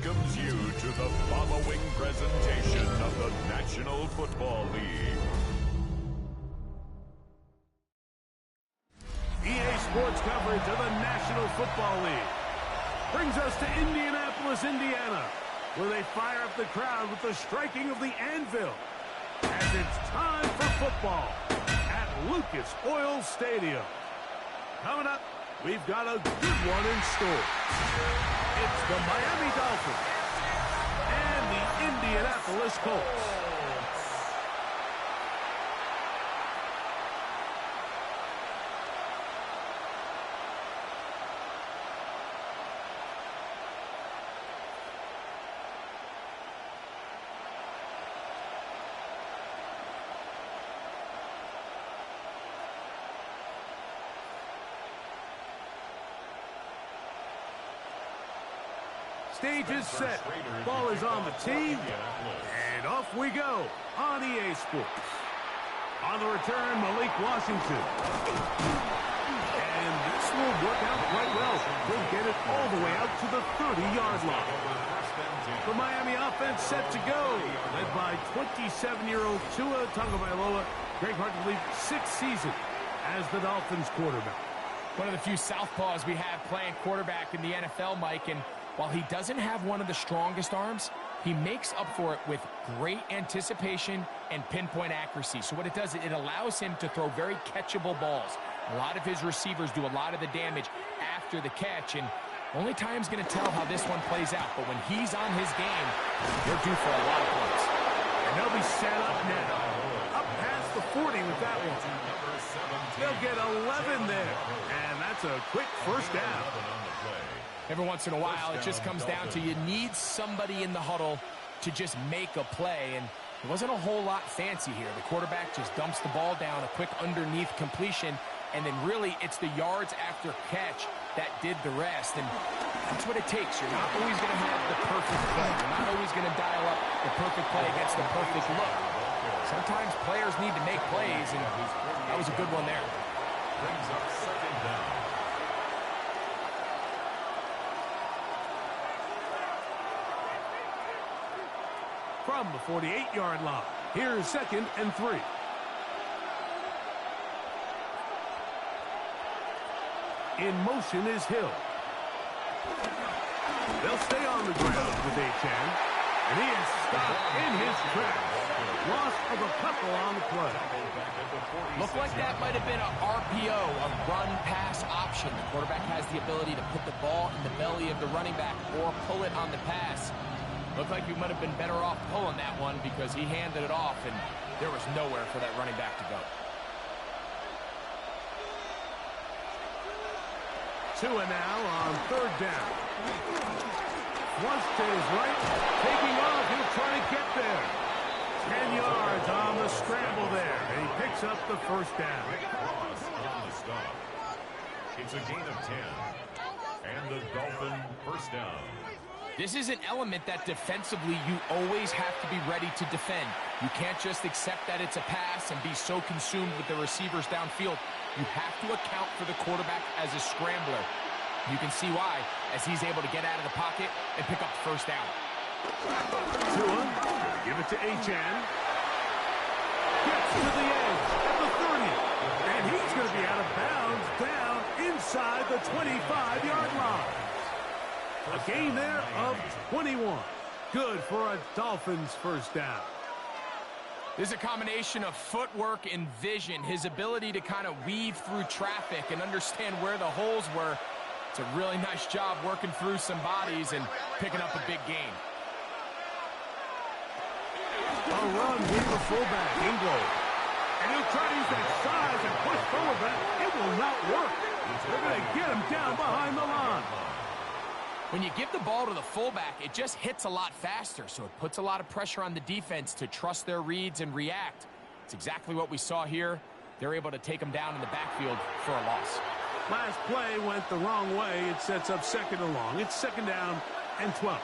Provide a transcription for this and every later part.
welcomes you to the following presentation of the National Football League. EA Sports coverage of the National Football League brings us to Indianapolis, Indiana, where they fire up the crowd with the striking of the anvil as it's time for football at Lucas Oil Stadium. Coming up, we've got a good one in store. It's the Miami Dolphins and the Indianapolis Colts. Stage is set. Ball is on the tee. And off we go on EA Sports. On the return, Malik Washington. And this will work out quite well. He'll get it all the way out to the 30-yard line. The Miami offense set to go, led by 27-year-old Tua Tagovailoa. Greg, hard to believe, 6th season as the Dolphins quarterback. One of the few southpaws we have playing quarterback in the NFL, Mike, and while he doesn't have one of the strongest arms, he makes up for it with great anticipation and pinpoint accuracy. So what it does, it allows him to throw very catchable balls. A lot of his receivers do a lot of the damage after the catch, and only time's going to tell how this one plays out. But when he's on his game, they're due for a lot of points. And they'll be set up now. Up past the 40 with that one. They'll get 11 there. And that's a quick first down. Every once in a while, it just comes down to you need somebody in the huddle to just make a play, and it wasn't a whole lot fancy here. The quarterback just dumps the ball down, a quick underneath completion, and then really it's the yards after catch that did the rest, and that's what it takes. You're not always going to have the perfect play. You're not always going to dial up the perfect play against the perfect look. Sometimes players need to make plays, and that was a good one there. Brings up second down. From the 48-yard line, here's 2nd and 3. In motion is Hill. They'll stay on the ground with Achan, and he is stopped in his tracks. Loss of a couple on the play. Looked like that might have been an RPO, a run-pass option. The quarterback has the ability to put the ball in the belly of the running back or pull it on the pass. Looked like he might have been better off pulling that one because he handed it off, and there was nowhere for that running back to go. Tua now on 3rd down. Once to his right, taking off, he'll try to get there. 10 yards on the scramble there, and he picks up the first down. On the stop. It's a gain of 10, and the Dolphin first down. This is an element that defensively you always have to be ready to defend. You can't just accept that it's a pass and be so consumed with the receivers downfield. You have to account for the quarterback as a scrambler. You can see why, as he's able to get out of the pocket and pick up the first down. Tua, give it to Achan. Gets to the edge at the 30. And he's going to be out of bounds down inside the 25-yard line. A gain there of 21. Good for a Dolphins first down. This is a combination of footwork and vision. His ability to kind of weave through traffic and understand where the holes were. It's a really nice job working through some bodies and picking up a big gain. A run with the fullback, Ingo. And he'll try to use that size and push forward, but it will not work. They're going to get him down behind the line. When you give the ball to the fullback, it just hits a lot faster, so it puts a lot of pressure on the defense to trust their reads and react. It's exactly what we saw here. They're able to take him down in the backfield for a loss. Last play went the wrong way. It sets up 2nd and long. It's 2nd down and 12.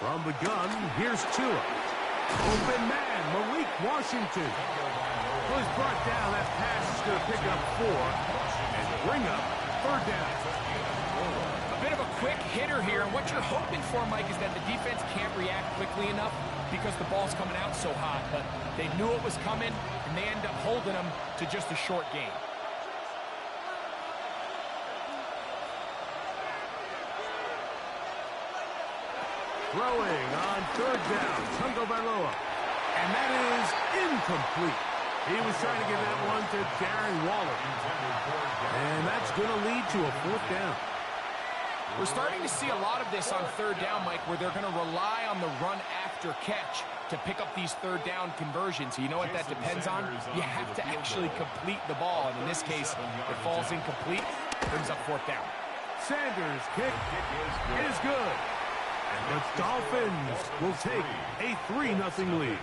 From the gun, here's Tua. Open man, Malik Washington. Was brought down. That pass is going to pick up 4 and bring up 3rd down. bit of a quick hitter here, and what you're hoping for, Mike, is that the defense can't react quickly enough because the ball's coming out so hot, but they knew it was coming, and they end up holding them to just a short gain. Throwing on third down, Tagovailoa. And that is incomplete. He was trying to get that one to Darren Waller. And that's going to lead to a fourth down. We're starting to see a lot of this on third down, Mike, where they're going to rely on the run after catch to pick up these third down conversions. You know what that depends on? You have to actually complete the ball. And in this case, it falls incomplete, brings up fourth down. Sanders' kick is good. The Dolphins will take a 3-0 lead.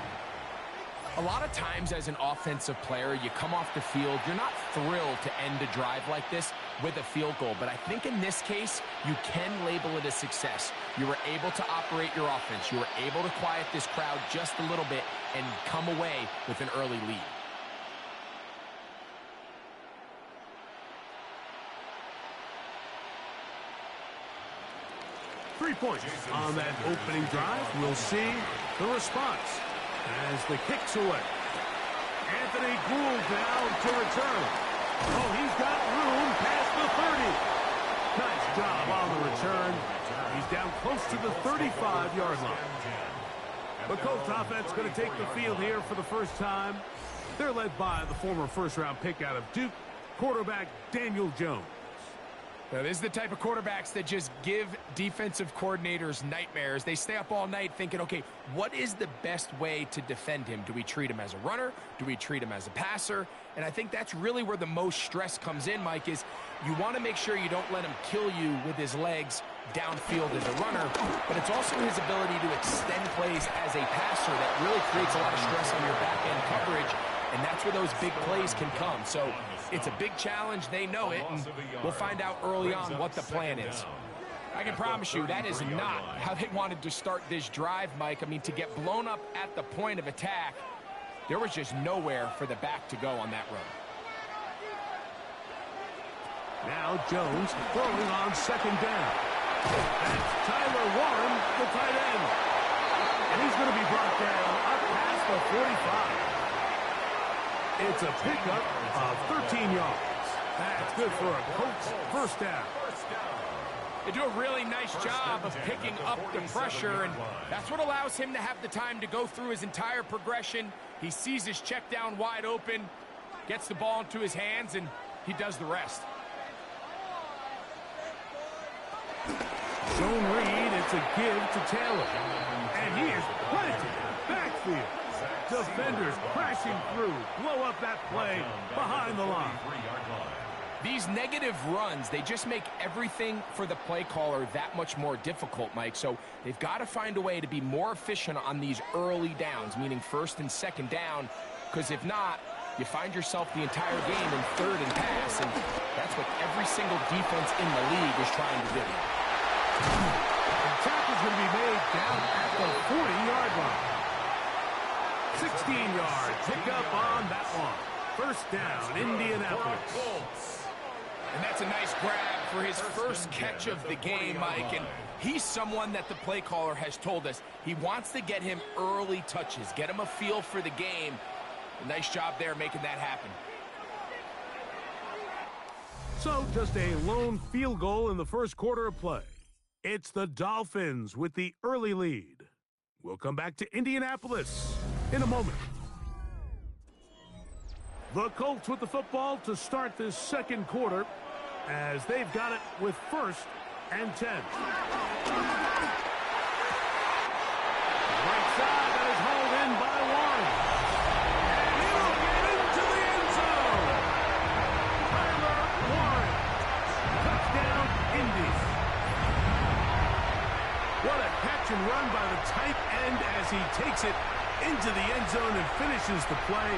A lot of times as an offensive player, you come off the field, you're not thrilled to end a drive like this with a field goal. But I think in this case, you can label it a success. You were able to operate your offense. You were able to quiet this crowd just a little bit and come away with an early lead. Three points on that opening drive. We'll see the response as the kick's away. Anthony Gould now to return. Oh, he's got room past the 30. Nice job on the return. He's down close to the 35-yard line. The Colts offense going to take the field here for the first time. They're led by the former first-round pick out of Duke, quarterback Daniel Jones. Now, this is the type of quarterbacks that just give defensive coordinators nightmares. They stay up all night thinking, okay, what is the best way to defend him? Do we treat him as a runner? Do we treat him as a passer? And I think that's really where the most stress comes in, Mike, is you want to make sure you don't let him kill you with his legs downfield as a runner, but it's also his ability to extend plays as a passer that really creates a lot of stress on your back-end coverage, and that's where those big plays can come. So it's a big challenge. They know it, and we'll find out early on what the plan is. I can promise you that is not how they wanted to start this drive, Mike. I mean, to get blown up at the point of attack, there was just nowhere for the back to go on that run. Now Jones throwing on second down. That's Tyler Warren, the tight end. And he's going to be brought down up past the 45. It's a pickup of 13 yards. That's good for a Colts first down. They do a really nice job of picking up the pressure, and that's what allows him to have the time to go through his entire progression. He sees his check down wide open, gets the ball into his hands, and he does the rest. Zone read, it's a give to Taylor. And he is planted backfield. Defenders crashing through, blow up that play behind the line. These negative runs, they just make everything for the play caller that much more difficult, Mike. So they've got to find a way to be more efficient on these early downs, meaning first and second down, because if not, you find yourself the entire game in third and pass, and that's what every single defense in the league is trying to do. The tackle's going to be made down at the 40-yard line. 16-yard pickup on that one. First down, Indianapolis. And that's a nice grab for his first catch of the game, Mike. And he's someone that the play caller has told us he wants to get him early touches, get him a feel for the game. A nice job there making that happen. So just a lone field goal in the first quarter of play. It's the Dolphins with the early lead. We'll come back to Indianapolis in a moment. The Colts with the football to start this second quarter as they've got it with first and 10. Right side, that is hauled in by Warren. And he'll get into the end zone. Tyler Warren. Touchdown, Indy. What a catch and run by the tight end as he takes it into the end zone and finishes the play.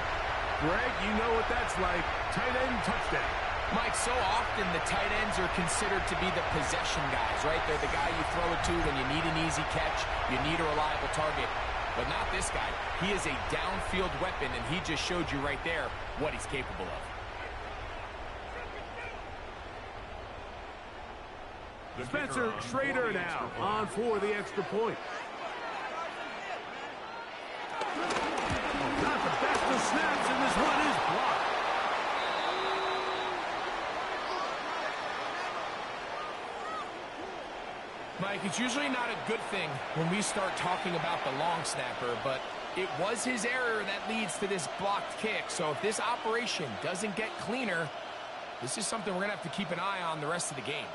Greg, you know what that's like. Tight end touchdown. Mike, so often the tight ends are considered to be the possession guys, right? They're the guy you throw it to when you need an easy catch, you need a reliable target. But not this guy. He is a downfield weapon, and he just showed you right there what he's capable of. Spencer Schrader now on for the extra point. Not the best of snaps, and this one is blocked. Mike, it's usually not a good thing when we start talking about the long snapper, but it was his error that leads to this blocked kick. So if this operation doesn't get cleaner, this is something we're going to have to keep an eye on the rest of the game.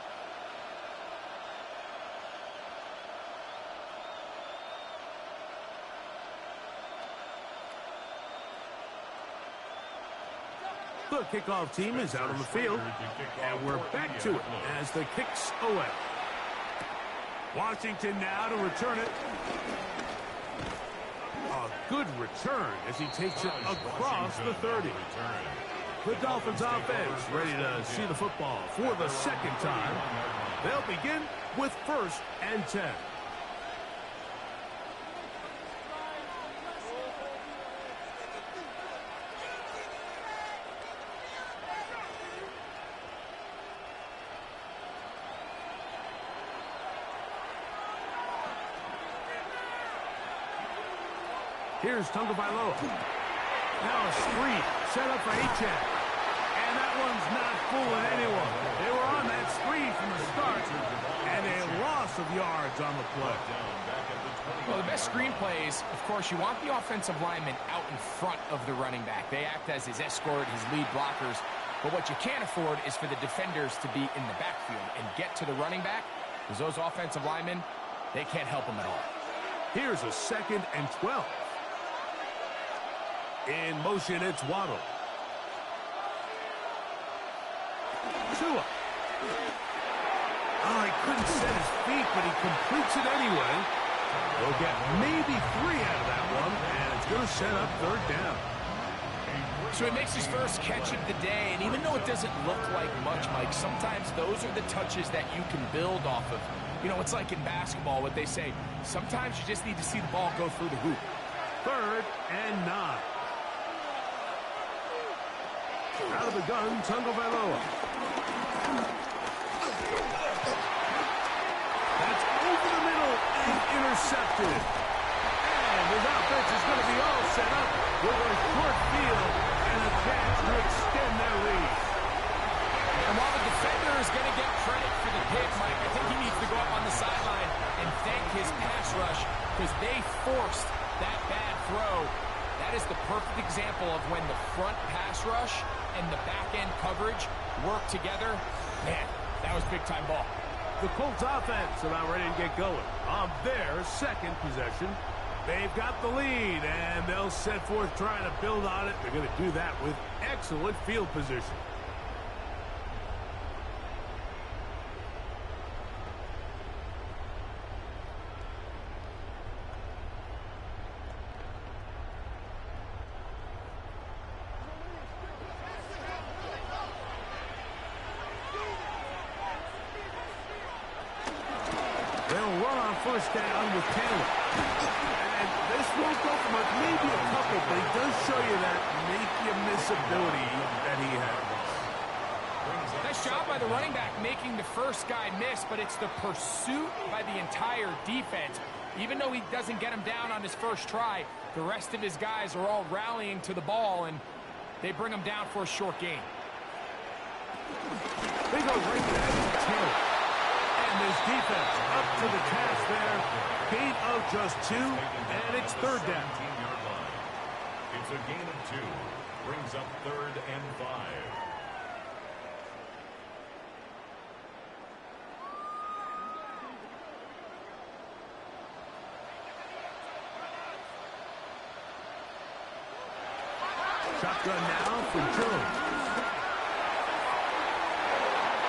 The kickoff team is out on the field, and we're back to it as the kick's away. Washington now to return it. A good return as he takes it across the 30. The Dolphins offense ready to see the football for the second time. They'll begin with 1st and 10. Here's Tagovailoa. Now a screen set up for H-Jack. And that one's not fooling anyone. They were on that screen from the start, and a loss of yards on the play. Well, the best screen plays, of course, you want the offensive lineman out in front of the running back. They act as his escort, his lead blockers. But what you can't afford is for the defenders to be in the backfield and get to the running back, because those offensive linemen, they can't help him at all. Here's a 2nd and 12. In motion, it's Waddle. Tua. Oh, he couldn't set his feet, but he completes it anyway. They'll get maybe 3 out of that one, and it's going to set up 3rd down. So he makes his first catch of the day, and even though it doesn't look like much, Mike, sometimes those are the touches that you can build off of. You know, it's like in basketball, what they say, sometimes you just need to see the ball go through the hoop. 3rd and 9. Out of the gun, Tagovailoa. That's over the middle and intercepted. And his offense is going to be all set up with a short field and a chance to extend their lead. And while the defender is going to get credit for the pick, Mike, I think he needs to go up on the sideline and thank his pass rush because they forced that bad throw. That is the perfect example of when the front pass rush and the back-end coverage work together. Man, that was big-time ball. The Colts offense about ready to get going on their 2nd possession. They've got the lead, and they'll set forth trying to build on it. They're going to do that with excellent field position. They'll run on 1st down with Taylor. And this won't go for much, maybe a couple, but he does show you that make-you-miss ability that he has. Nice job by the running back making the first guy miss, but it's the pursuit by the entire defense. Even though he doesn't get him down on his first try, the rest of his guys are all rallying to the ball, and they bring him down for a short gain. They go right back to Taylor. And his defense up to the task there. Gain of just 2, and it's 3rd down. It's a gain of 2. Brings up 3rd and 5. Shotgun now for Jones.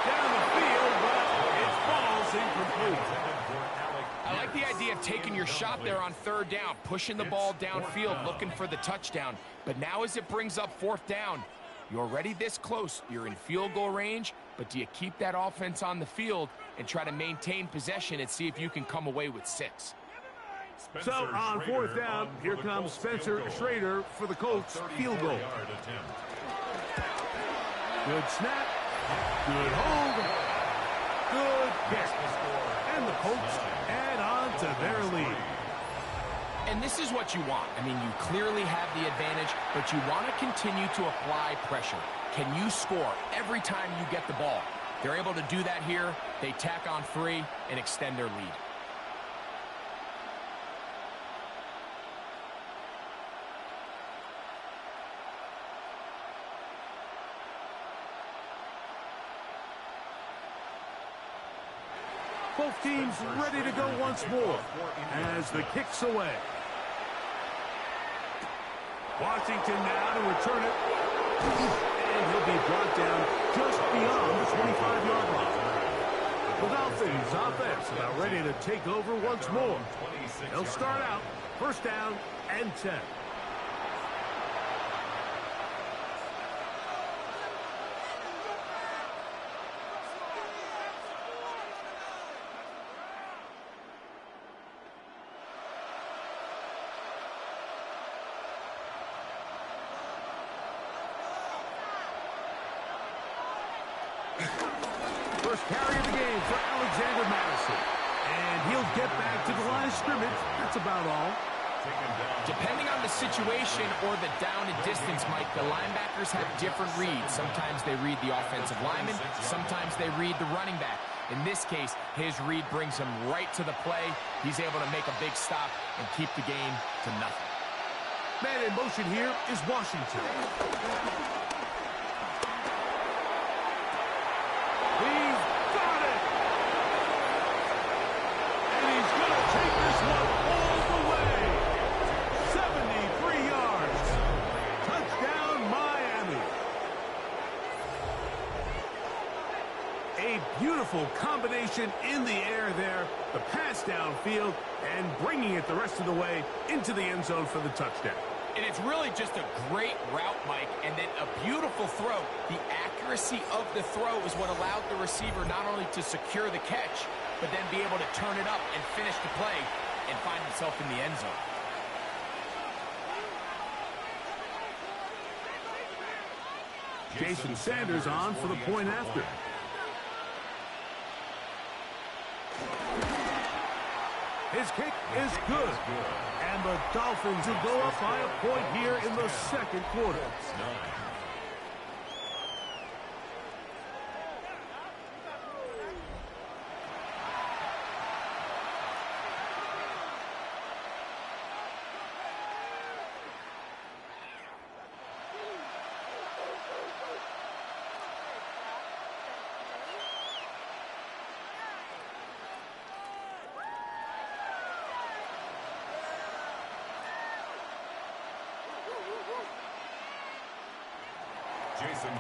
Down the field, but it's balls incomplete. I like the idea of taking your shot there on 3rd down, pushing the ball downfield, looking for the touchdown. But now as it brings up 4th down, you're already this close. You're in field goal range, but do you keep that offense on the field and try to maintain possession and see if you can come away with 6? So on 4th down, here comes Spencer Schrader for the Colts field goal. Good snap, good hold, Good catch. And the Colts add on to their lead. And this is what you want. I mean, you clearly have the advantage, but you want to continue to apply pressure. Can you score every time you get the ball? They're able to do that here. They tack on 3 and extend their lead. Both teams ready to go once more as the kick's away. Washington now to return it. And he'll be brought down just beyond the 25-yard line. The Dolphins offense about ready to take over once more. They'll start out first down and 10. First carry of the game for Alexander Madison. And he'll get back to the line of scrimmage. That's about all. Depending on the situation or the down and distance, Mike, the linebackers have different reads. Sometimes they read the offensive lineman. Sometimes they read the running back. In this case, his read brings him right to the play. He's able to make a big stop and keep the game to nothing. Man in motion here is Washington. He's got it! And he's going to take this one all the way. 73 yards. Touchdown, Miami. A beautiful combination in the air there. The pass downfield and bringing it the rest of the way into the end zone for the touchdown. And it's really just a great route, Mike, and then a beautiful throw. The accuracy of the throw is what allowed the receiver not only to secure the catch, but then be able to turn it up and finish the play and find himself in the end zone. Jason Sanders on for the point after. His kick is good. And the Dolphins will go up by a point here in the second quarter.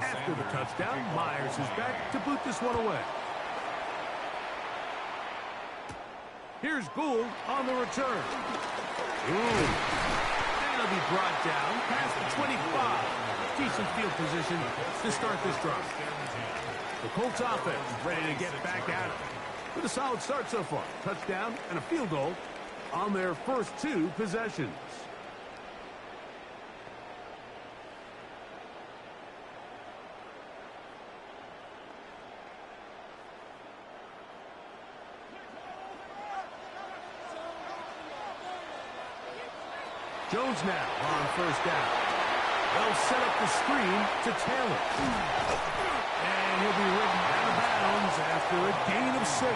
After the touchdown, Myers is back to boot this one away. Here's Gould on the return. Ooh. And he'll be brought down past the 25. Decent field position to start this drive. The Colts offense ready to get back at it. With a solid start so far. Touchdown and a field goal on their first 2 possessions. Jones now on first down. They'll set up the screen to Taylor. And he'll be ridden out of bounds after a gain of 6.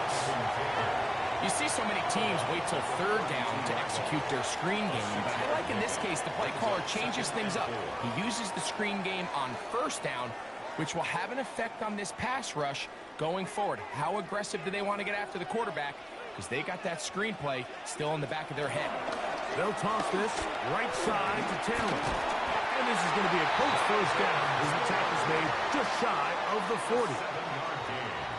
You see so many teams wait till third down to execute their screen game, but I like in this case the play caller changes things up. He uses the screen game on first down, which will have an effect on this pass rush going forward. How aggressive do they want to get after the quarterback? Because they got that screenplay still in the back of their head. They'll toss this right side to Taylor. And this is going to be a Colts first down as the tackle's made just shy of the 40.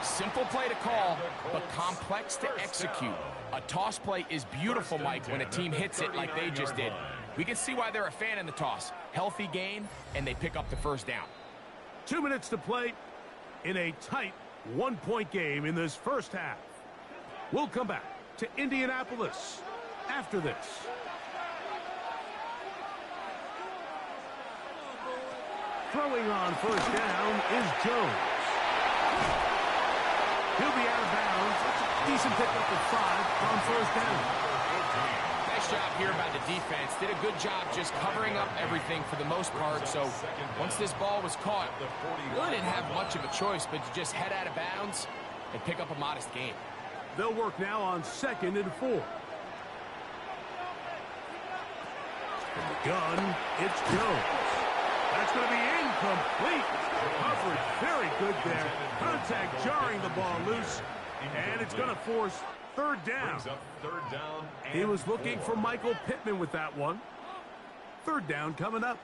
Simple play to call, but complex to execute. A toss play is beautiful, Mike, when a team hits it like they just did. We can see why they're a fan in the toss. Healthy gain, and they pick up the first down. 2 minutes to play in a tight 1-point game in this first half. We'll come back to Indianapolis after this. Throwing on first down is Jones. He'll be out of bounds. That's a decent pickup of 5 on first down. Nice job here by the defense. Did a good job just covering up everything for the most part. So once this ball was caught, really didn't have much of a choice but to just head out of bounds and pick up a modest gain. They'll work now on 2nd and 4. From the gun, it's Jones. That's going to be incomplete. Coverage very good there. Contact jarring the ball loose. And it's going to force 3rd down. He was looking for Michael Pittman with that one. 3rd down coming up.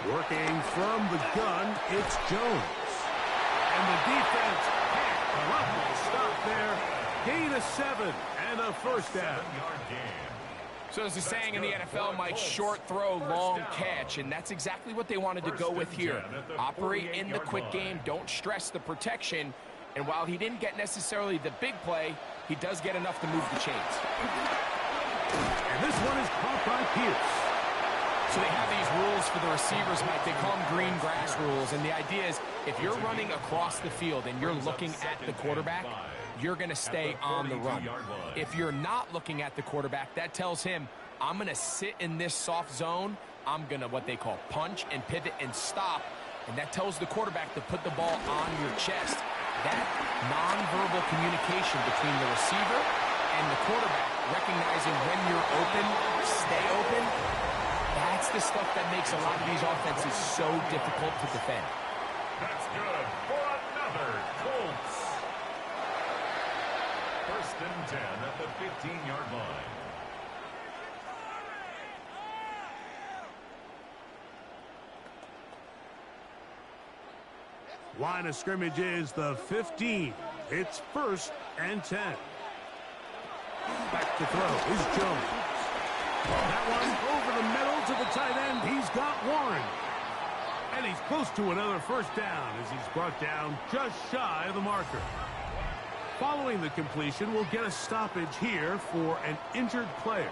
Working from the gun, it's Jones. And the defense can't lovely stop there. Gain of 7 and a first down. So there's a saying in the NFL, Mike, short throw, long catch, and that's exactly what they wanted to go with here. Operate in the quick game, don't stress the protection, and while he didn't get necessarily the big play, he does get enough to move the chains. And this one is caught by Pierce. So they have these rules for the receivers, Mike. They call them green grass rules, and the idea is if you're running across the field and you're looking at the quarterback, you're going to stay on the run. If you're not looking at the quarterback, that tells him, I'm going to sit in this soft zone. I'm going to what they call punch and pivot and stop. And that tells the quarterback to put the ball on your chest. That nonverbal communication between the receiver and the quarterback, recognizing when you're open, stay open, that's the stuff that makes a lot of these offenses so difficult to defend. That's good for another Colts. 1st and 10 at the 15-yard line. Line of scrimmage is the 15. It's 1st and 10. Back to throw is Jones. That one over the middle to the tight end. He's got Warren. And he's close to another first down as he's brought down just shy of the marker. Following the completion, we'll get a stoppage here for an injured player.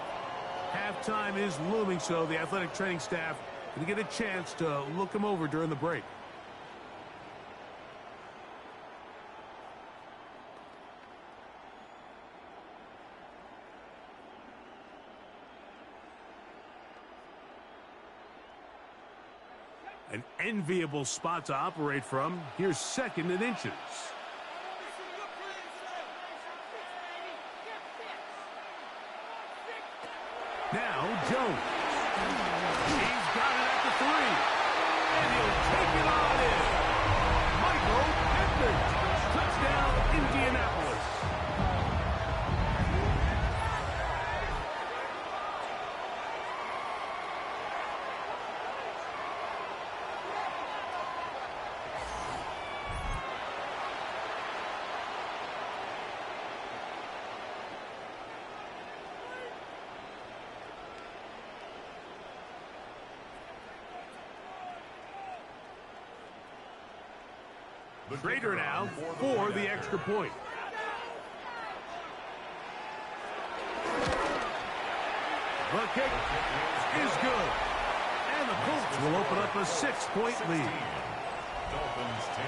Halftime is looming, so the athletic training staff going to get a chance to look him over during the break. An enviable spot to operate from. Here's 2nd and inches. Now Jones. He's got it at the 3. And he'll take it on in. Michael Pittman. Touchdown, Indianapolis. Schrader now for the extra point. The kick is good. And the Colts will open up a 6-point lead. Dolphins 10.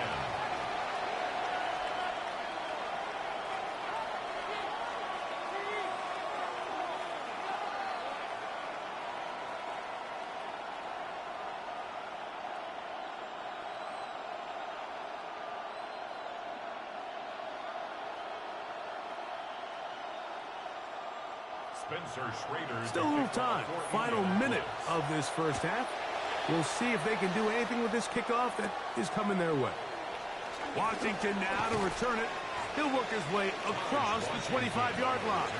Still a little time. Final minute of this first half. We'll see if they can do anything with this kickoff that is coming their way. Washington now to return it. He'll work his way across the 25-yard line.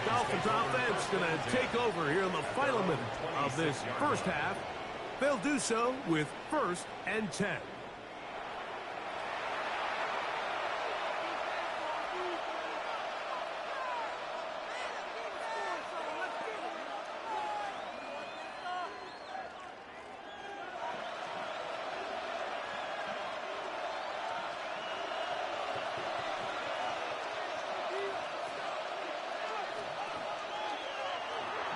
The Dolphins offense going to take over here in the final minute of this first half. They'll do so with 1st and 10.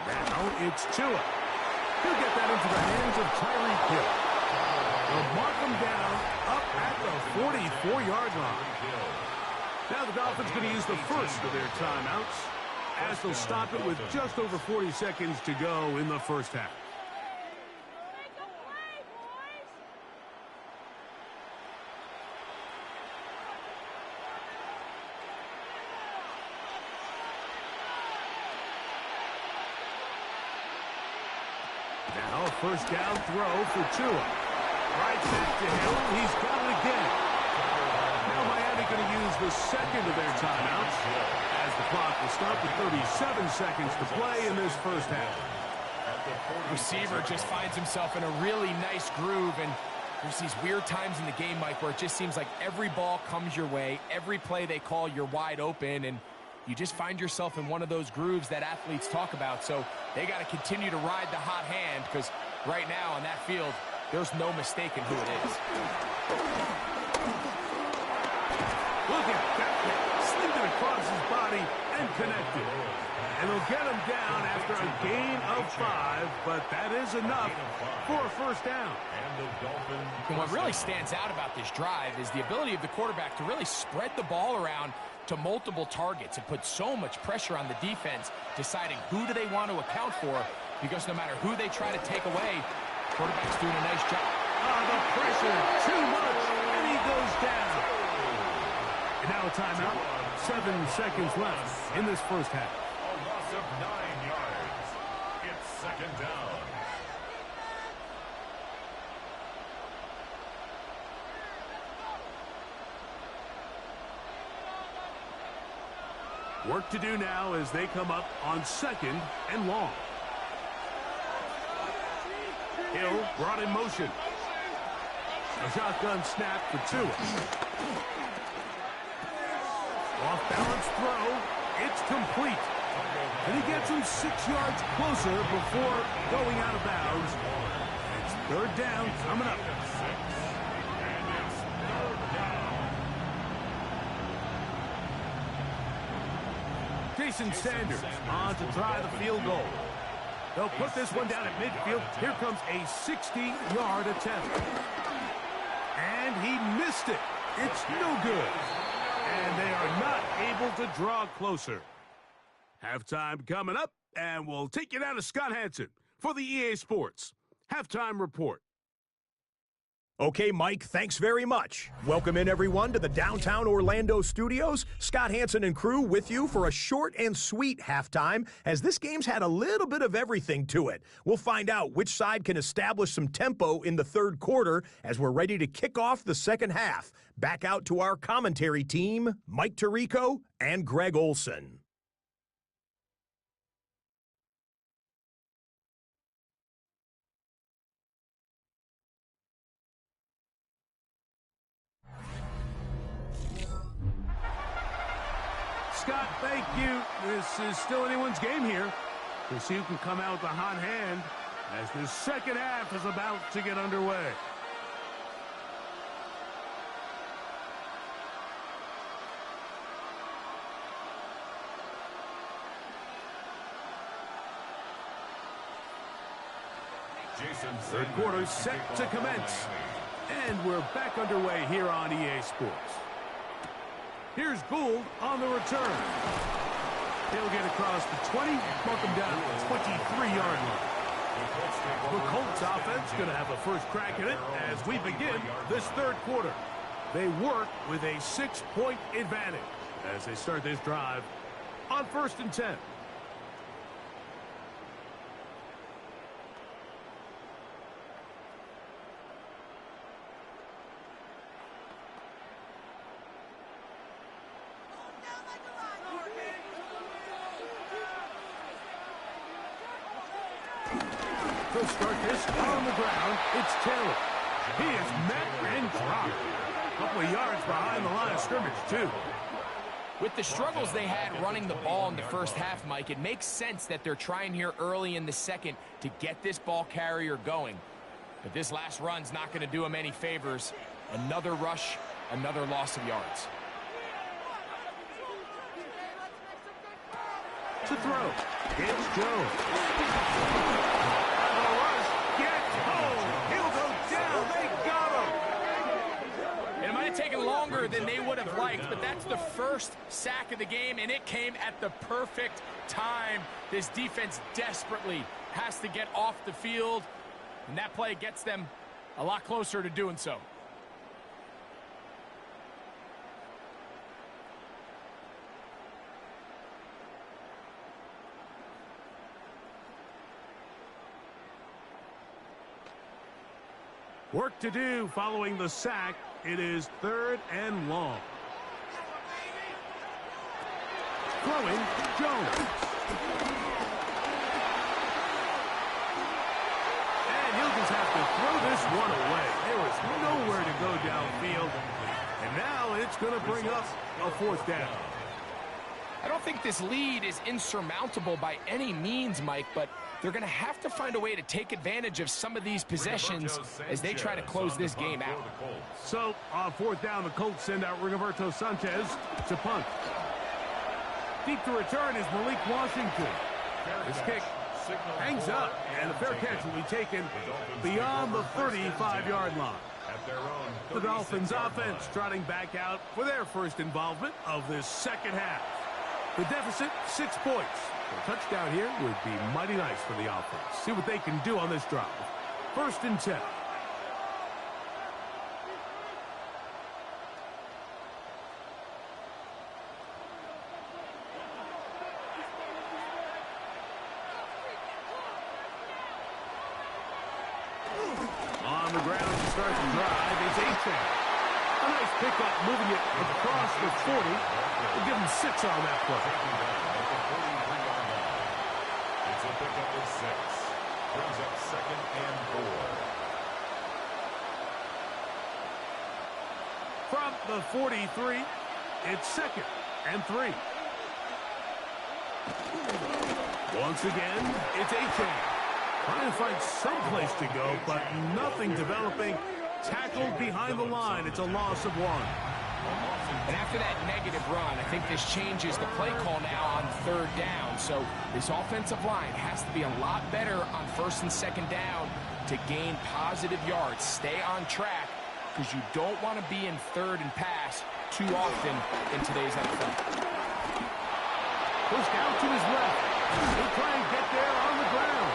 Now it's Tua. He'll get that into the hands of Tyreek Hill. They'll mark him down up at the 44-yard line. Now the Dolphins going to use the first of their timeouts as they'll stop it with just over 40 seconds to go in the first half. Now a first down throw for Tua. Right back to Hill. He's got it again. Now Miami going to use the second of their timeouts as the clock will stop with 37 seconds to play in this first half. Receiver just finds himself in a really nice groove, and there's these weird times in the game, Mike, where it just seems like every ball comes your way, every play they call, you're wide open, and you just find yourself in one of those grooves that athletes talk about. So they got to continue to ride the hot hand, because right now on that field, there's no mistaking who it is. Look at that. Slipped it across his body and connected. And they'll get him down after a gain of 5, but that is enough for a first down. And what really stands out about this drive is the ability of the quarterback to really spread the ball around to multiple targets and put so much pressure on the defense, deciding who do they want to account for, because no matter who they try to take away, quarterback's doing a nice job. Oh, the pressure, too much, and he goes down. And now a timeout, 7 seconds left in this first half. A loss of 9 yards. It's second down. Work to do now as they come up on second and long. Hill brought in motion. A shotgun snap for Tua. Off-balance throw. It's complete. And he gets him 6 yards closer before going out of bounds. It's third down coming up. Jason Sanders on to try the field goal. They'll put this one down at midfield. Here comes a 60-yard attempt. And he missed it. It's no good. And they are not able to draw closer. Halftime coming up, and we'll take you down to Scott Hanson for the EA Sports Halftime Report. Okay, Mike, thanks very much. Welcome in, everyone, to the downtown Orlando studios. Scott Hanson and crew with you for a short and sweet halftime, as this game's had a little bit of everything to it. We'll find out which side can establish some tempo in the third quarter as we're ready to kick off the second half. Back out to our commentary team, Mike Tirico and Greg Olson. Scott, thank you. This is still anyone's game here. We'll see who can come out with a hot hand as this second half is about to get underway. Third quarter set to commence. And we're back underway here on EA Sports. Here's Gould on the return. He'll get across the 20, mark him down to the 23-yard line. The Colts offense going to have a first crack at it as we begin this third quarter. They work with a 6-point advantage as they start this drive on 1st and 10. They'll start this on the ground. It's Taylor. He is met and dropped. A couple of yards behind the line of scrimmage, too. With the struggles they had running the ball in the first half, Mike, it makes sense that they're trying here early in the second to get this ball carrier going. But this last run's not going to do him any favors. Another rush, another loss of yards. To throw. It's Jones. The rush gets home. He'll go down. They got him. It might have taken longer than they would have liked, but that's the first sack of the game, and it came at the perfect time. This defense desperately has to get off the field, and that play gets them a lot closer to doing so. Work to do following the sack. It is 3rd and long. Throwing, Jones. And he'll just have to throw this one away. There was nowhere to go downfield. And now it's going to bring up a 4th down. I don't think this lead is insurmountable by any means, Mike, but they're going to have to find a way to take advantage of some of these possessions as they try to close this game out. So, on 4th down, the Colts send out Rigoberto Sanchez to punt. Deep to return is Malik Washington. His kick hangs up, and the fair catch will be taken beyond the 35-yard line. The Dolphins offense trotting back out for their first involvement of this second half. The deficit, 6 points. A touchdown here would be mighty nice for the offense. See what they can do on this drive. 1st and 10. On the ground to start the drive is Achane. A nice pickup, moving it across the 40. We'll give him 6 on that play. It's a pickup of 6. Brings up 2nd and 4. From the 43, it's 2nd and 3. Once again, it's Achane. Trying to find some place to go, but nothing developing. Tackled behind the line. It's a loss of 1. And after that negative run, I think this changes the play call now on 3rd down. So this offensive line has to be a lot better on 1st and 2nd down to gain positive yards. Stay on track because you don't want to be in 3rd and pass too often in today's NFL. Pushed out to his left. He'll try and get there on the ground.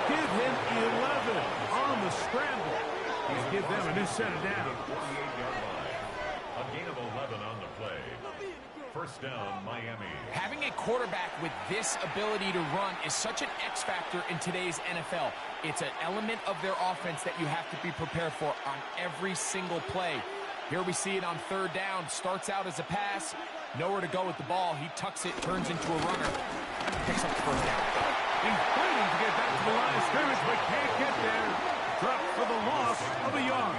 Give him 11 on the scramble. He'll give them a new set of down. 48-yard line. A gain of 11 on the play. 1st down, Miami. Having a quarterback with this ability to run is such an X factor in today's NFL. It's an element of their offense that you have to be prepared for on every single play. Here we see it on 3rd down. Starts out as a pass. Nowhere to go with the ball. He tucks it, turns into a runner. Picks up the 1st down. He's fighting to get back to the line of scrimmage, but can't get there. Dropped for the loss of a yard.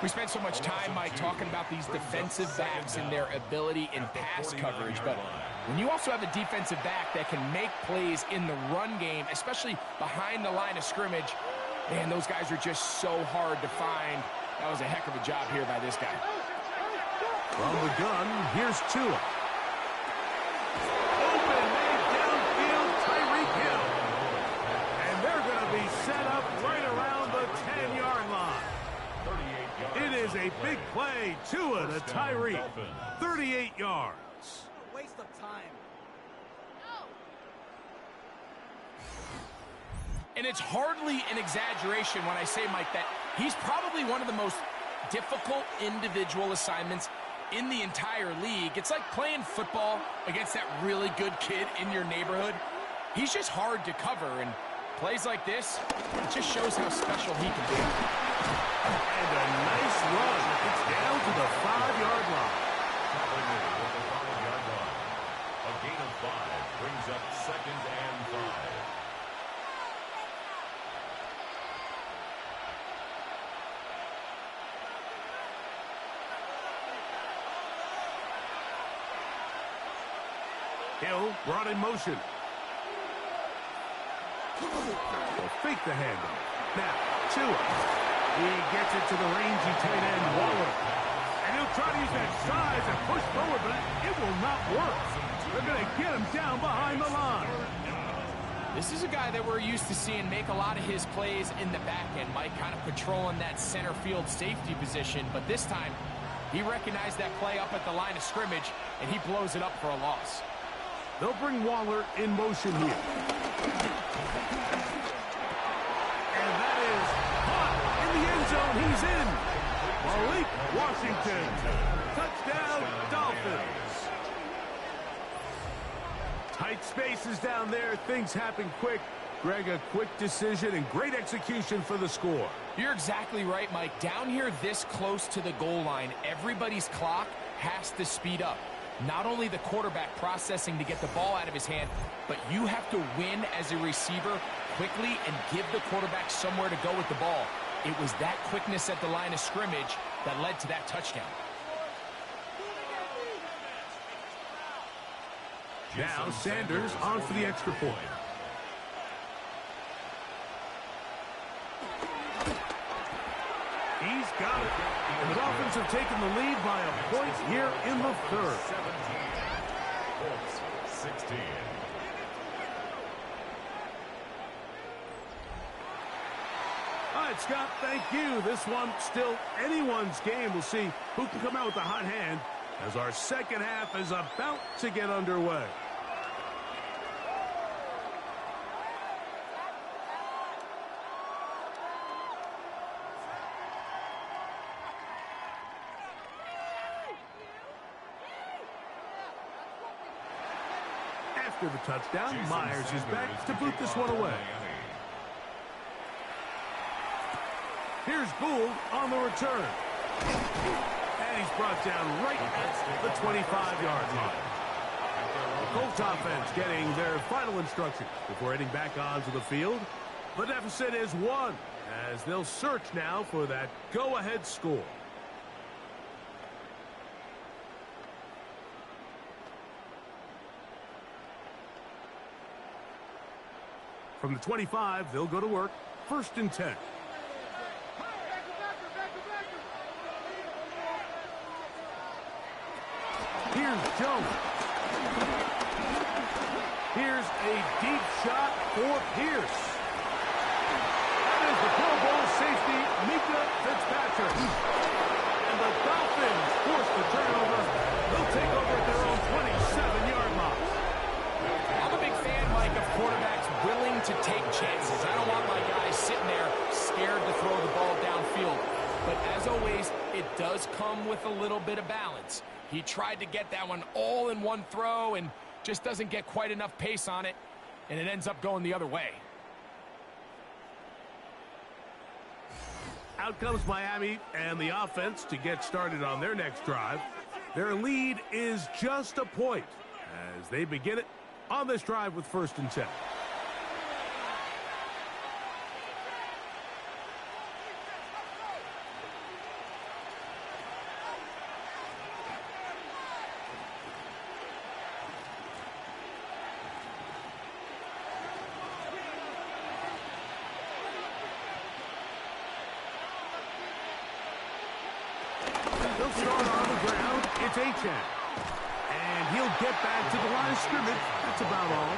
We spent so much time, Mike, talking about these defensive backs and their ability in pass coverage, but when you also have a defensive back that can make plays in the run game, especially behind the line of scrimmage, man, those guys are just so hard to find. That was a heck of a job here by this guy. From the gun, here's Tua. Open man downfield, Tyreek Hill. And they're going to be set up right around the 10-yard line. It is a big play. Tua to Tyreek. 38 yards. Waste of time. And it's hardly an exaggeration when I say, Mike, that he's probably one of the most difficult individual assignments in the entire league. It's like playing football against that really good kid in your neighborhood. He's just hard to cover, and plays like this, it just shows how special he can be. And a nice run. It's down to the 5-yard line. A gain of 5 brings up 2nd and 5. Hill brought in motion. Will fake the handoff. Now, Tua. He gets it to the rangy tight end, Waller. And he'll try to use that size and push forward, but it will not work. They're going to get him down behind the line. This is a guy that we're used to seeing make a lot of his plays in the back end, Mike, kind of patrolling that center field safety position. But this time, he recognized that play up at the line of scrimmage, and he blows it up for a loss. They'll bring Waller in motion here. And that is caught in the end zone. He's in. Malik Washington. Touchdown, Dolphins. Tight spaces down there. Things happen quick. Greg, a quick decision and great execution for the score. You're exactly right, Mike. Down here this close to the goal line, everybody's clock has to speed up. Not only the quarterback processing to get the ball out of his hand, but you have to win as a receiver quickly and give the quarterback somewhere to go with the ball. It was that quickness at the line of scrimmage that led to that touchdown. Now Sanders on for the extra point. He's got it. And the Dolphins have taken the lead by a point here in the third. 17. Colts 16. All right, Scott, thank you. This one still anyone's game. We'll see who can come out with the hot hand as our second half is about to get underway. After the touchdown, Myers is back to boot this one away. Here's Gould on the return. And he's brought down right at the 25-yard line. The Colts offense getting their final instructions before heading back onto the field. The deficit is 1 as they'll search now for that go-ahead score. From the 25, they'll go to work. 1st and 10. Here's Jones. Here's a deep shot for Pierce. That is the Pro Bowl safety, Mika Fitzpatrick. And the Dolphins force the turnover. They'll take over at their own 27-yard line. I'm a big fan, Mike, of quarterbacks willing to take chances. I don't want my guys sitting there scared to throw the ball downfield. But as always, it does come with a little bit of balance. He tried to get that one all in one throw and just doesn't get quite enough pace on it, and it ends up going the other way. Out comes Miami and the offense to get started on their next drive. Their lead is just a point as they begin it on this drive with 1st and 10. They'll start on the ground. It's Achane. And he'll get back to the line of scrimmage. That's about all.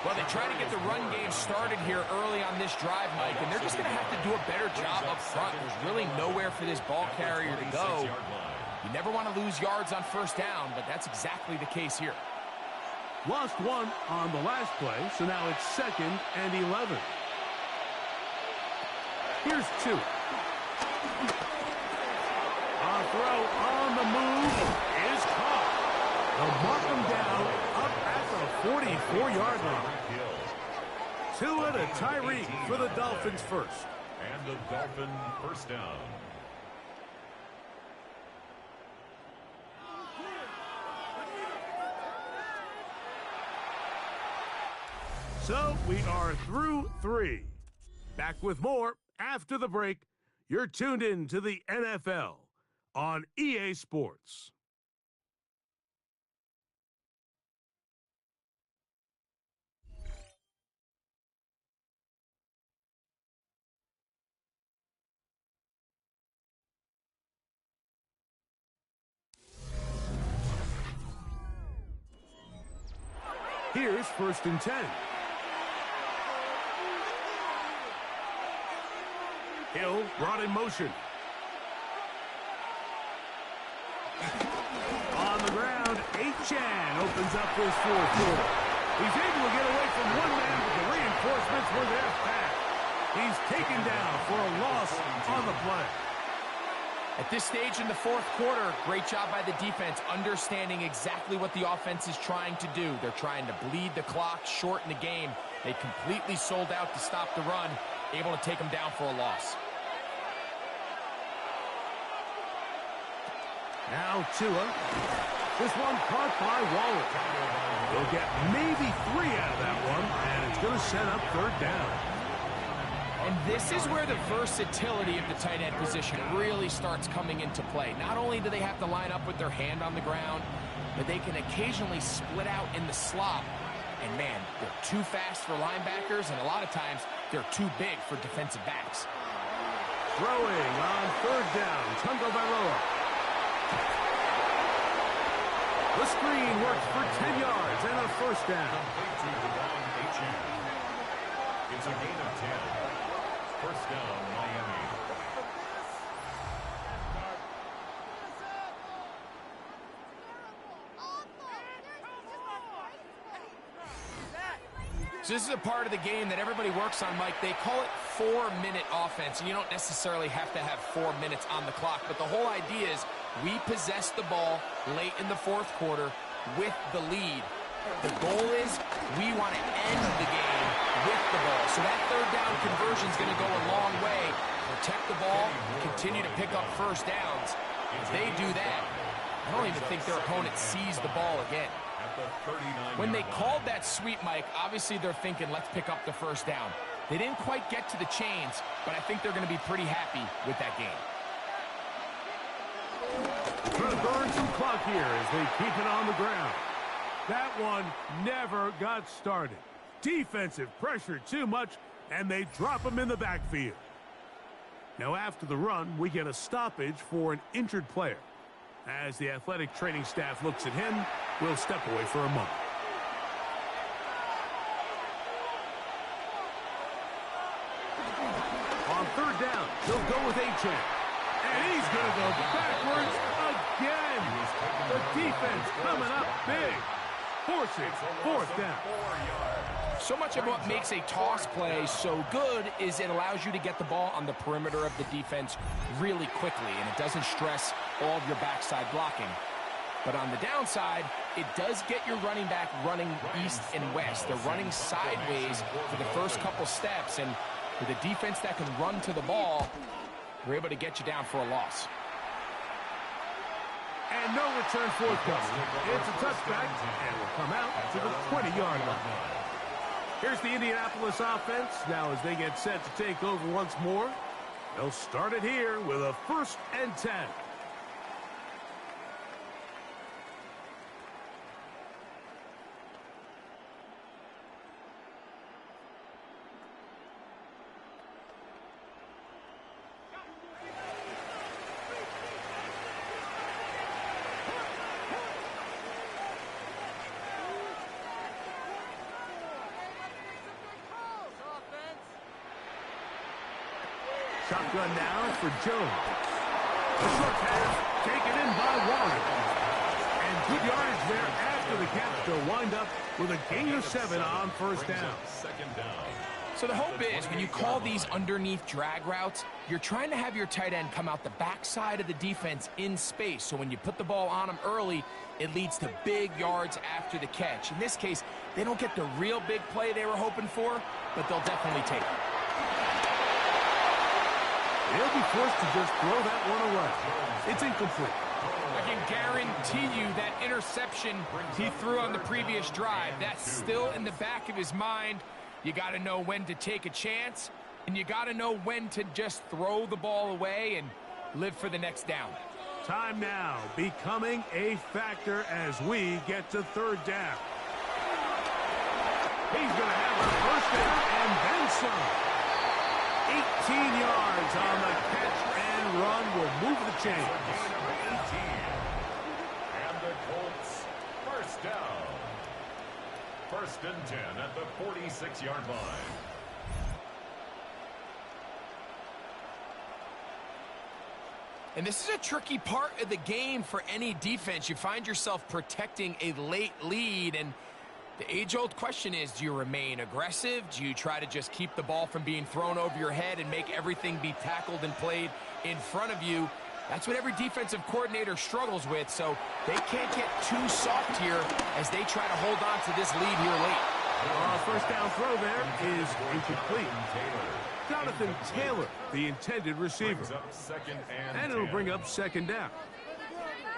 Well, they try to get the run game started here early on this drive, Mike, and they're just going to have to do a better job up front. There's really nowhere for this ball carrier to go. You never want to lose yards on 1st down, but that's exactly the case here. Lost 1 on the last play, so now it's 2nd and 11. Here's 2. A throw on the move is caught. They'll mark him down up at the 44-yard line. Tua to Tyreek for the Dolphins first. And the Dolphin 1st down. So we are through 3. Back with more after the break. You're tuned in to the NFL on EA Sports. Here's 1st and 10. Hill brought in motion. On the ground, Achan opens up this 4th quarter. He's able to get away from one man, but the reinforcements were there fast. He's taken down for a loss on the play. At this stage in the 4th quarter, great job by the defense, understanding exactly what the offense is trying to do. They're trying to bleed the clock, shorten the game. They completely sold out to stop the run, able to take them down for a loss. Now Tua. This one caught by Waller. They'll get maybe 3 out of that one, and it's going to set up 3rd down. And this is where the versatility of the tight end position really starts coming into play. Not only do they have to line up with their hand on the ground, but they can occasionally split out in the slot. And man, they're too fast for linebackers, and a lot of times they're too big for defensive backs. Throwing on 3rd down, Tagovailoa. The screen works for 10 yards and a 1st down. It's a gain of 10. 1st down, Miami. So this is a part of the game that everybody works on, Mike. They call it 4-minute offense, and you don't necessarily have to have 4 minutes on the clock, but the whole idea is we possess the ball late in the 4th quarter with the lead. The goal is we want to end the game with the ball. So that 3rd down conversion is going to go a long way. Protect the ball, continue to pick up 1st downs. If they do that, I don't even think their opponent sees the ball again. When they called that sweep, Mike, obviously they're thinking, let's pick up the 1st down. They didn't quite get to the chains, but I think they're going to be pretty happy with that game. Trying to burn some clock here as they keep it on the ground. That one never got started. Defensive pressure too much, and they drop him in the backfield. Now after the run, we get a stoppage for an injured player. As the athletic training staff looks at him, we'll step away for a moment. On 3rd down, he'll go with Achan. And he's going to go backwards again. The defense coming up big. Forcing 4th down. So much of what makes a toss play so good is it allows you to get the ball on the perimeter of the defense really quickly, and it doesn't stress all of your backside blocking. But on the downside, it does get your running back running east and west. They're running sideways for the first couple steps, and with a defense that can run to the ball, we're able to get you down for a loss. And no return forthcoming. It's a touchback, and will come out to the 20-yard line. Here's the Indianapolis offense. Now as they get set to take over once more, they'll start it here with a 1st and 10. Shotgun now for Jones. The short pass taken in by Warren. And good yardage there after the catch. They'll wind up with a gain of 7 on 1st down. 2nd down. So the hope is when you call these underneath drag routes, you're trying to have your tight end come out the backside of the defense in space. So when you put the ball on them early, it leads to big yards after the catch. In this case, they don't get the real big play they were hoping for, but they'll definitely take it. They'll be forced to just throw that one away. It's incomplete. I can guarantee you that interception he threw on the previous drive, that's still in the back of his mind. You got to know when to take a chance, and you got to know when to just throw the ball away and live for the next down. Time now becoming a factor as we get to 3rd down. He's going to have a 1st down and then some. 18 yards on the catch and run will move the chains. And the Colts, 1st down. First and 10 at the 46-yard line. And this is a tricky part of the game for any defense. You find yourself protecting a late lead, and the age-old question is, do you remain aggressive? Do you try to just keep the ball from being thrown over your head and make everything be tackled and played in front of you? That's what every defensive coordinator struggles with, so they can't get too soft here as they try to hold on to this lead here late. First down throw there is incomplete. Jonathan Taylor, the intended receiver. And it'll bring up second down.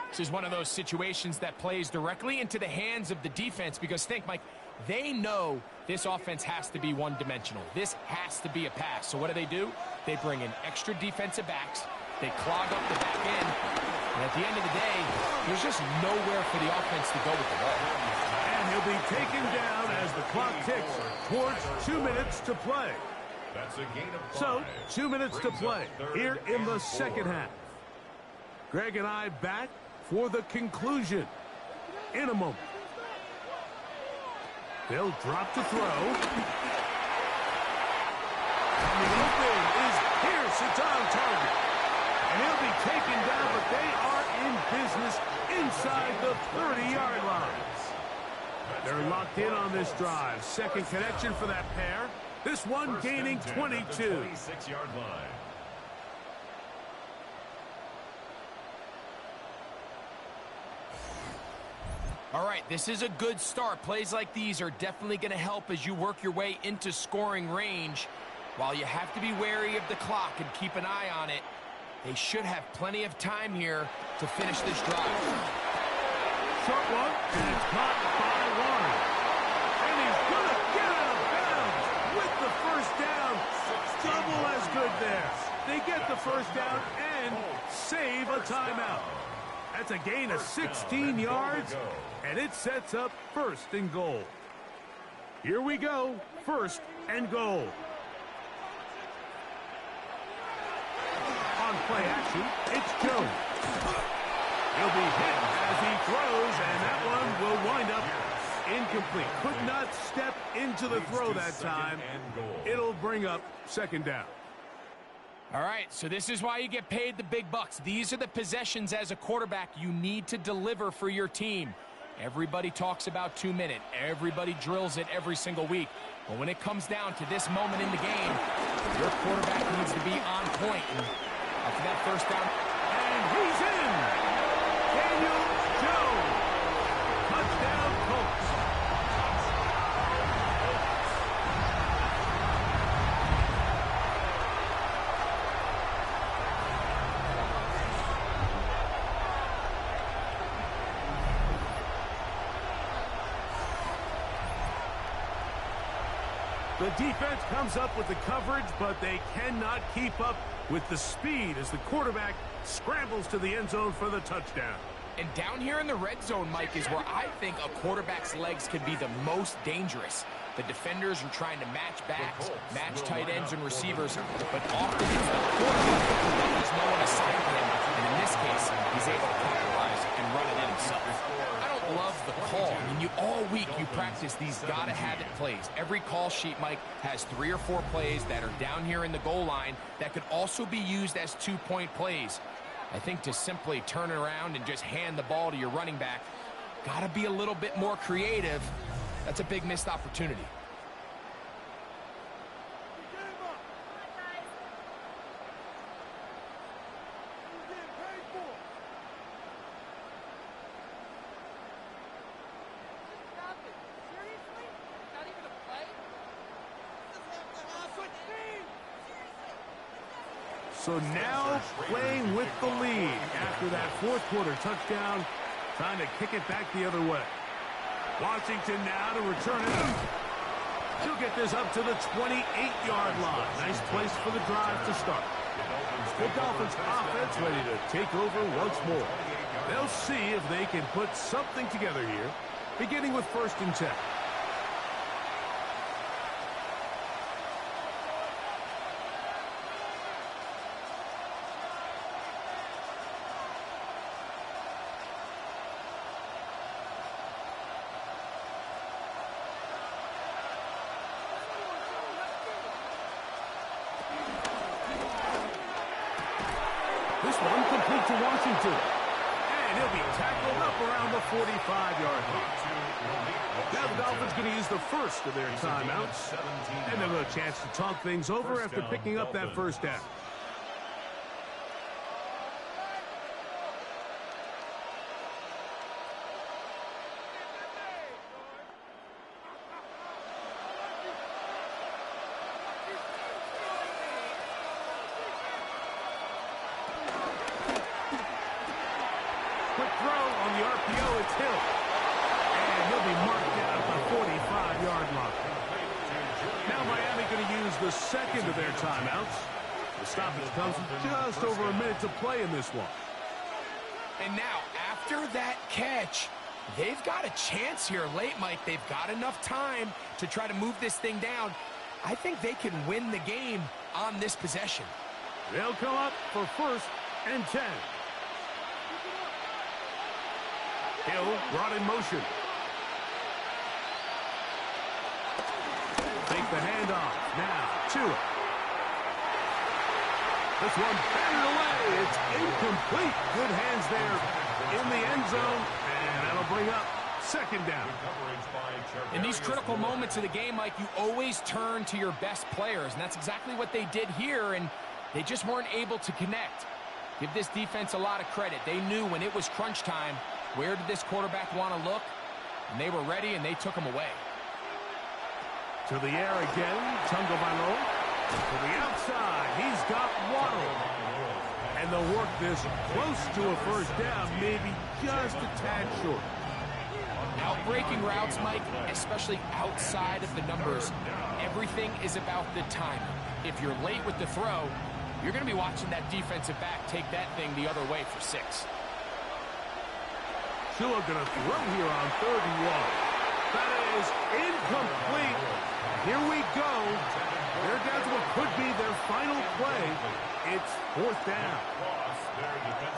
This is one of those situations that plays directly into the hands of the defense because think, Mike, they know this offense has to be one-dimensional. This has to be a pass. So what do? They bring in extra defensive backs. They clog up the back end. And at the end of the day, there's just nowhere for the offense to go with the ball. And he'll be taken down as the clock ticks towards 2 minutes to play. That's a gain of 5. So, 2 minutes to play here in the second half. Greg and I back for the conclusion in a moment. They'll drop to throw. Coming open is Pierce. It's on target. And he'll be taken down, but they are in business inside the 30-yard line. They're locked in on this drive. Second connection for that pair. This one gaining 22. 26-yard line. All right, this is a good start. Plays like these are definitely going to help as you work your way into scoring range. While you have to be wary of the clock and keep an eye on it, they should have plenty of time here to finish this drive. Short one, and it's caught by Warren. And he's going to get out of bounds with the first down. Double as good there. They get the first down and save a timeout. That's a gain of 16 yards, and it sets up first and goal. Here we go, first and goal. On play action, it's Jones. He'll be hit as he throws, and that one will wind up incomplete. Could not step into the throw that time. It'll bring up second down. All right, so this is why you get paid the big bucks. These are the possessions as a quarterback you need to deliver for your team. Everybody talks about 2 minutes. Everybody drills it every single week. But when it comes down to this moment in the game, your quarterback needs to be on point. And after that first down, and he's in. Daniel Jones. Touchdown, Colts. The defense comes up with the coverage, but they cannot keep up with the speed as the quarterback scrambles to the end zone for the touchdown. And down here in the red zone, Mike, is where I think a quarterback's legs can be the most dangerous. The defenders are trying to match backs, match tight ends and receivers, but often it's the quarterback that has no one assigned to him. And in this case, he's able to capitalize and run it in himself. I don't love the call. I mean, all week you practice these gotta-have-it plays. Every call sheet, Mike, has 3 or 4 plays that are down here in the goal line that could also be used as 2-point plays. I think to simply turn around and just hand the ball to your running back, gotta be a little bit more creative. That's a big missed opportunity. So now playing with the lead after that fourth quarter touchdown, trying to kick it back the other way. Washington now to return it. She'll get this up to the 28-yard line. Nice place for the drive to start. The Dolphins offense ready to take over once more. They'll see if they can put something together here, beginning with 1st and 10. complete to Washington. And he'll be tackled up around the 45-yard line. Now the Dolphins going to use the first of their timeouts. And they'll have a chance to talk things over after picking up that first down. Quick throw on the RPO, it's Hill. And he'll be marked down at the 45-yard line. Now Miami going to use the second of their timeouts. The stoppage comes with just over a minute to play in this one. And now, after that catch, they've got a chance here late, Mike. They've got enough time to try to move this thing down. I think they can win the game on this possession. They'll come up for 1st and 10. Hill brought in motion. Take the handoff. Now, Tua. This one batted away. It's incomplete. Good hands there in the end zone. And that'll bring up 2nd down. In these critical moments of the game, Mike, you always turn to your best players. And that's exactly what they did here. And they just weren't able to connect. Give this defense a lot of credit. They knew when it was crunch time, where did this quarterback want to look? And they were ready, and they took him away. To the air again, Tagovailoa. To the outside, he's got Waddle. And they'll work this close to a first down, maybe just a tad short. Outbreaking routes, Mike, especially outside of the numbers, everything is about the timing. If you're late with the throw, you're going to be watching that defensive back take that thing the other way for 6. Tua going to throw here on 3rd and 1. That is incomplete. Here we go. They're down to what could be their final play. It's 4th down.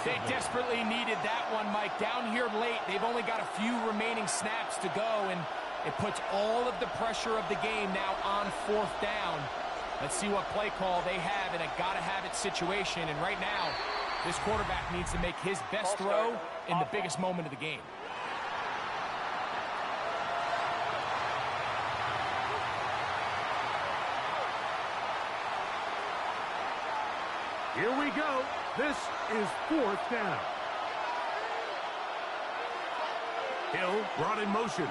They desperately needed that one, Mike. Down here late, they've only got a few remaining snaps to go, and it puts all of the pressure of the game now on 4th down. Let's see what play call they have in a gotta-have-it situation. And right now, this quarterback needs to make his best throw in the biggest moment of the game. Here we go. This is 4th down. Hill brought in motion.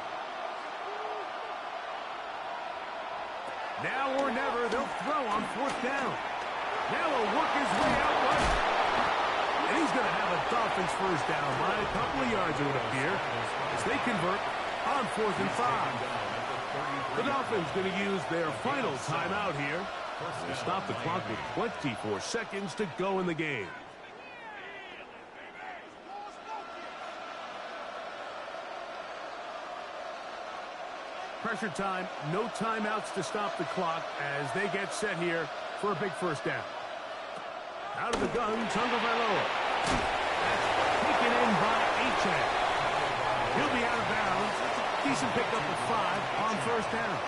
Now or never, they'll throw on 4th down. Now he'll work his way out right. And he's going to have a Dolphins first down by a couple of yards, it would appear, as they convert on 4th and 5. The Dolphins going to use their final timeout here to stop the clock with 24 seconds to go in the game. Pressure time, no timeouts to stop the clock as they get set here for a big first down. Out of the gun, Tagovailoa. That's taken in by Achane. He'll be out of bounds. Decent pickup of 5 on 1st down.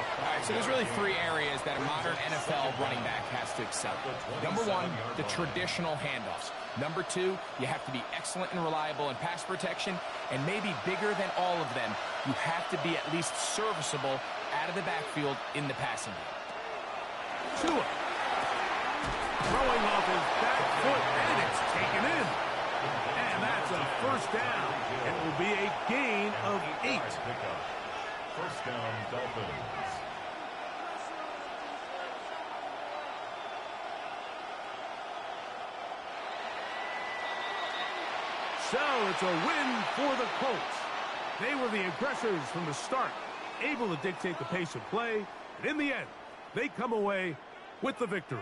All right, so there's really 3 areas that a modern NFL running back has to excel. Number 1, the traditional handoffs. Number 2, you have to be excellent and reliable in pass protection, and maybe bigger than all of them, you have to be at least serviceable out of the backfield in the passing game. Tua. Throwing off his back foot, and it's taken in. And that's a first down. It will be a gain of 8. First down, Dolphins. So it's a win for the Colts. They were the aggressors from the start, able to dictate the pace of play, and in the end, they come away with the victory.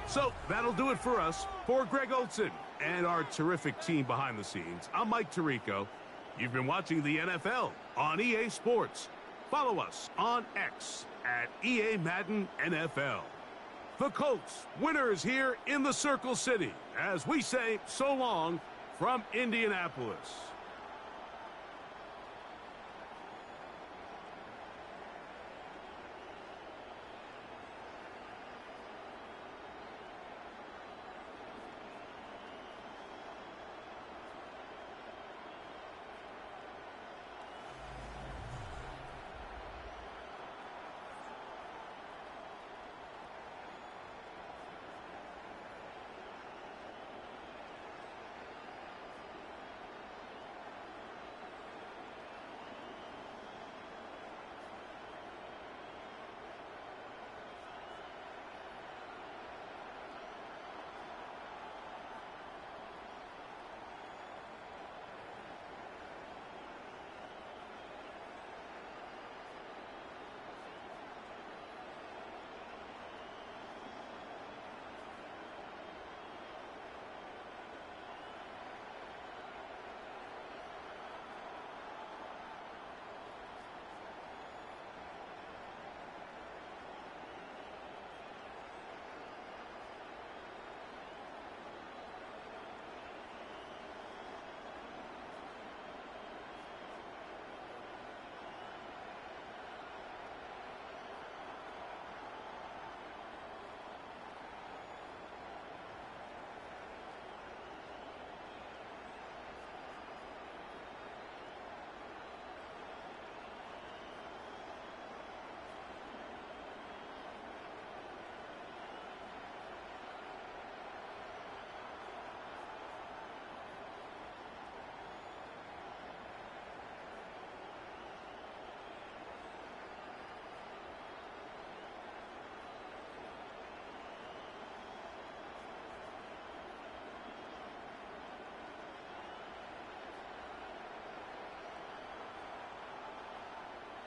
So that'll do it for us. For Greg Olson and our terrific team behind the scenes, I'm Mike Tirico. You've been watching the NFL on EA Sports. Follow us on X at EA Madden NFL. The Colts, winners here in the Circle City, as we say so long from Indianapolis.